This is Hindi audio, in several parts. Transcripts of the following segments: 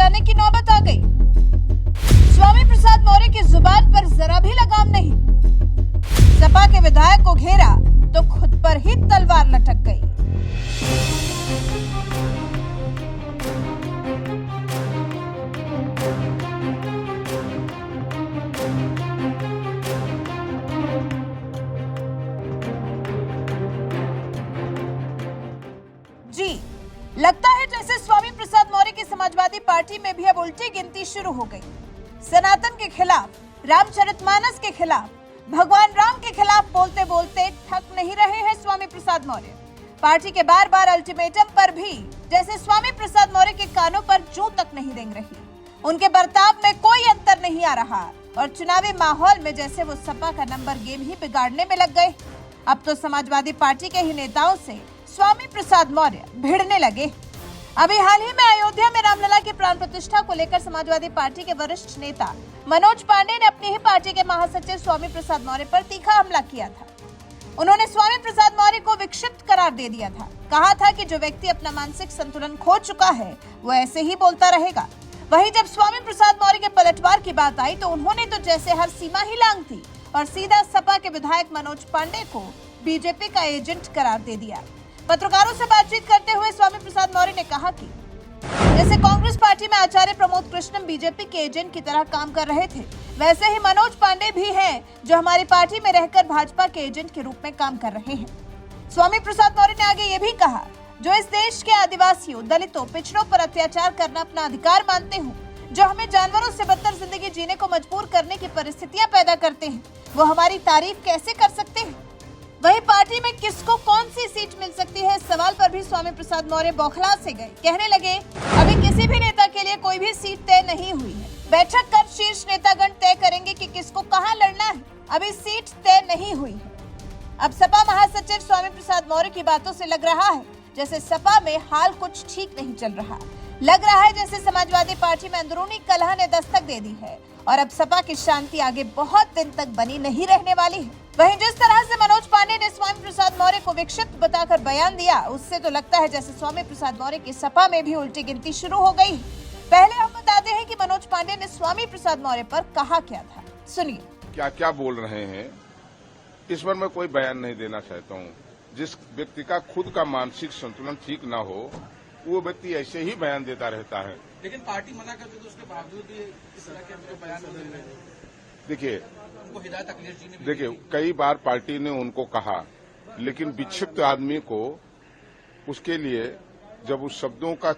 जाने की नौबत आ गई। स्वामी प्रसाद मौर्य की जुबान पर जरा भी लगाम नहीं। सपा के विधायक को घेरा तो खुद पर ही तलवार लटक गई। जी, लगता है जैसे स्वामी प्रसाद मौर्य की समाजवादी पार्टी में भी अब उल्टी गिनती शुरू हो गई। सनातन के खिलाफ, रामचरितमानस के खिलाफ, भगवान राम के खिलाफ बोलते बोलते थक नहीं रहे हैं स्वामी प्रसाद मौर्य। पार्टी के बार बार अल्टीमेटम पर भी जैसे स्वामी प्रसाद मौर्य के कानों पर जूं तक नहीं रेंग रही। उनके बर्ताव में कोई अंतर नहीं आ रहा और चुनावी माहौल में जैसे वो सपा का नंबर गेम ही बिगाड़ने में लग गए। अब तो समाजवादी पार्टी के ही नेताओं से स्वामी प्रसाद मौर्य भिड़ने लगे। अभी हाल ही में अयोध्या में रामलला की प्राण प्रतिष्ठा को लेकर समाजवादी पार्टी के वरिष्ठ नेता मनोज पांडे ने अपनी ही पार्टी के महासचिव स्वामी प्रसाद मौर्य पर तीखा हमला किया था। उन्होंने स्वामी प्रसाद मौर्य को विक्षिप्त करार दे दिया था। कहा था कि जो व्यक्ति अपना मानसिक संतुलन खो चुका है वो ऐसे ही बोलता रहेगा। वहीं जब स्वामी प्रसाद मौर्य के पलटवार की बात आई तो उन्होंने तो जैसे हर सीमा ही लांघ थी और सीधा सपा के विधायक मनोज पांडे को बीजेपी का एजेंट करार दे दिया। पत्रकारों से बातचीत करते हुए स्वामी प्रसाद मौर्य ने कहा कि जैसे कांग्रेस पार्टी में आचार्य प्रमोद कृष्णम बीजेपी के एजेंट की तरह काम कर रहे थे, वैसे ही मनोज पांडे भी हैं जो हमारी पार्टी में रहकर भाजपा के एजेंट के रूप में काम कर रहे हैं। स्वामी प्रसाद मौर्य ने आगे ये भी कहा, जो इस देश के आदिवासियों, दलितों, पिछड़ों पर अत्याचार करना अपना अधिकार मानते हो, जो हमें जानवरों से बदतर जिंदगी जीने को मजबूर करने की परिस्थितियां पैदा करते हैं, वो हमारी तारीफ कैसे कर सकते हैं। वही पार्टी में किसको कौन सी सीट मिल सकती है, इस सवाल पर भी स्वामी प्रसाद मौर्य बौखला से गए। कहने लगे, अभी किसी भी नेता के लिए कोई भी सीट तय नहीं हुई है। बैठक कर शीर्ष नेतागण तय करेंगे कि किसको कहां लड़ना है। अभी सीट तय नहीं हुई है। अब सपा महासचिव स्वामी प्रसाद मौर्य की बातों से लग रहा है जैसे सपा में हाल कुछ ठीक नहीं चल रहा। लग रहा है जैसे समाजवादी पार्टी में अंदरूनी कलह ने दस्तक दे दी है और अब सपा की शांति आगे बहुत दिन तक बनी नहीं रहने वाली है। वहीं जिस तरह से मनोज पांडे ने स्वामी प्रसाद मौर्य को विक्षिप्त बताकर बयान दिया, उससे तो लगता है जैसे स्वामी प्रसाद मौर्य की सपा में भी उल्टी गिनती शुरू हो गई। पहले हम बताते हैं कि मनोज पांडे ने स्वामी प्रसाद मौर्य पर कहा क्या था, सुनिए। क्या क्या बोल रहे हैं इस पर मैं कोई बयान नहीं देना चाहता हूँ। जिस व्यक्ति का खुद का मानसिक संतुलन ठीक न हो वो व्यक्ति ऐसे ही बयान देता रहता है। लेकिन पार्टी मना करती तो उसके बावजूद भी इस तरह के हमको बयान दे रहे हैं। देखिए, उनको हिदायत अखिलेश जी ने देखिए कई बार पार्टी ने उनको कहा, लेकिन विक्षिप्त आदमी को उसके लिए जब उस शब्दों का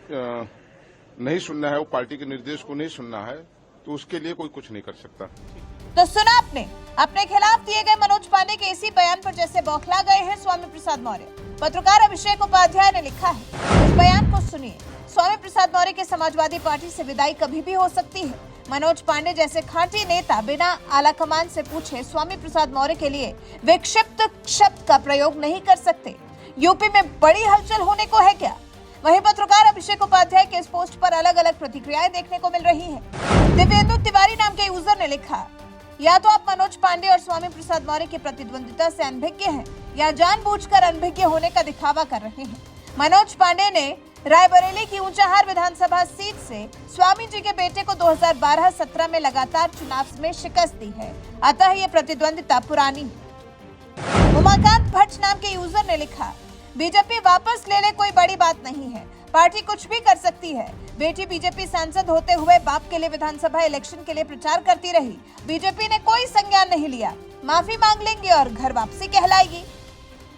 नहीं सुनना है, वो पार्टी के निर्देश को नहीं सुनना है, तो उसके लिए कोई कुछ नहीं कर सकता। तो सुना आपने, अपने खिलाफ दिए गए मनोज पांडे के इसी बयान पर जैसे बौखला गए हैं स्वामी प्रसाद मौर्य। पत्रकार अभिषेक उपाध्याय ने लिखा है, इस बयान को सुनिए। स्वामी प्रसाद मौर्य के समाजवादी पार्टी से विदाई कभी भी हो सकती है। मनोज पांडे जैसे खांटी नेता बिना आलाकमान से पूछे स्वामी प्रसाद मौर्य के लिए विक्षिप्त शब्द का प्रयोग नहीं कर सकते। यूपी में बड़ी हलचल होने को है क्या? वहीं पत्रकार अभिषेक उपाध्याय के इस पोस्ट पर अलग अलग प्रतिक्रियाएं देखने को मिल रही हैं। दिव्येंदु तिवारी नाम के यूजर ने लिखा, या तो आप मनोज पांडे और स्वामी प्रसाद मौर्य की प्रतिद्वंदिता से अनभिज्ञ हैं या जानबूझकर अनभिज्ञ होने का दिखावा कर रहे हैं। मनोज पांडे ने रायबरेली की ऊंचाहार विधानसभा सीट से स्वामी जी के बेटे को 2012-17 में लगातार चुनाव में शिकस्त दी है, अतः ये प्रतिद्वंदिता पुरानी है। उमाकांत भट्ट नाम के यूजर ने लिखा, बीजेपी वापस ले ले कोई बड़ी बात नहीं है, पार्टी कुछ भी कर सकती है। बेटी बीजेपी सांसद होते हुए बाप के लिए विधानसभा इलेक्शन के लिए प्रचार करती रही, बीजेपी ने कोई संज्ञान नहीं लिया, माफी मांग लेंगे और घर वापसी कहलाएगी।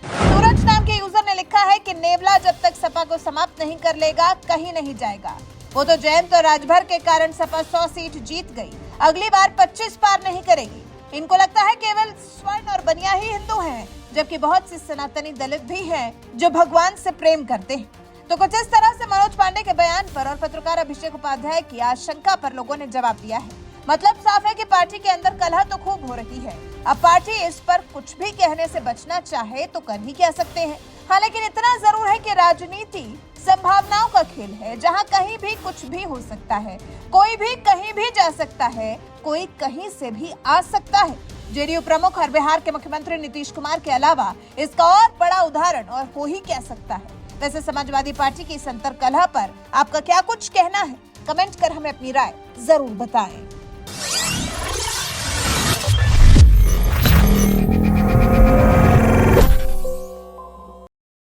सूरज नाम के यूजर ने लिखा है कि नेवला जब तक सपा को समाप्त नहीं कर लेगा कहीं नहीं जाएगा। वो तो जयंत और राजभर के कारण सपा 100 सीट जीत गई, अगली बार 25 पार नहीं करेगी। इनको लगता है केवल स्वर्ण और बनिया ही हिंदू हैं, जबकि बहुत सी सनातनी दलित भी हैं जो भगवान से प्रेम करते हैं। तो कुछ इस तरह से मनोज पांडे के बयान पर और पत्रकार अभिषेक उपाध्याय की आशंका पर लोगों ने जवाब दिया है। मतलब साफ है कि पार्टी के अंदर कलह तो खूब हो रही है। अब पार्टी इस पर कुछ भी कहने से बचना चाहे तो कर ही कह सकते हैं। हाँ, लेकिन इतना जरूर है कि राजनीति संभावनाओं का खेल है, जहां कहीं भी कुछ भी हो सकता है, कोई भी कहीं भी जा सकता है, कोई कहीं से भी आ सकता है। जेडीयू प्रमुख और बिहार के मुख्यमंत्री नीतीश कुमार के अलावा इसका और बड़ा उदाहरण और हो ही क्या सकता है। वैसे समाजवादी पार्टी की इस अंतर्कलह पर आपका क्या कुछ कहना है, कमेंट कर हमें अपनी राय जरूर बताएं।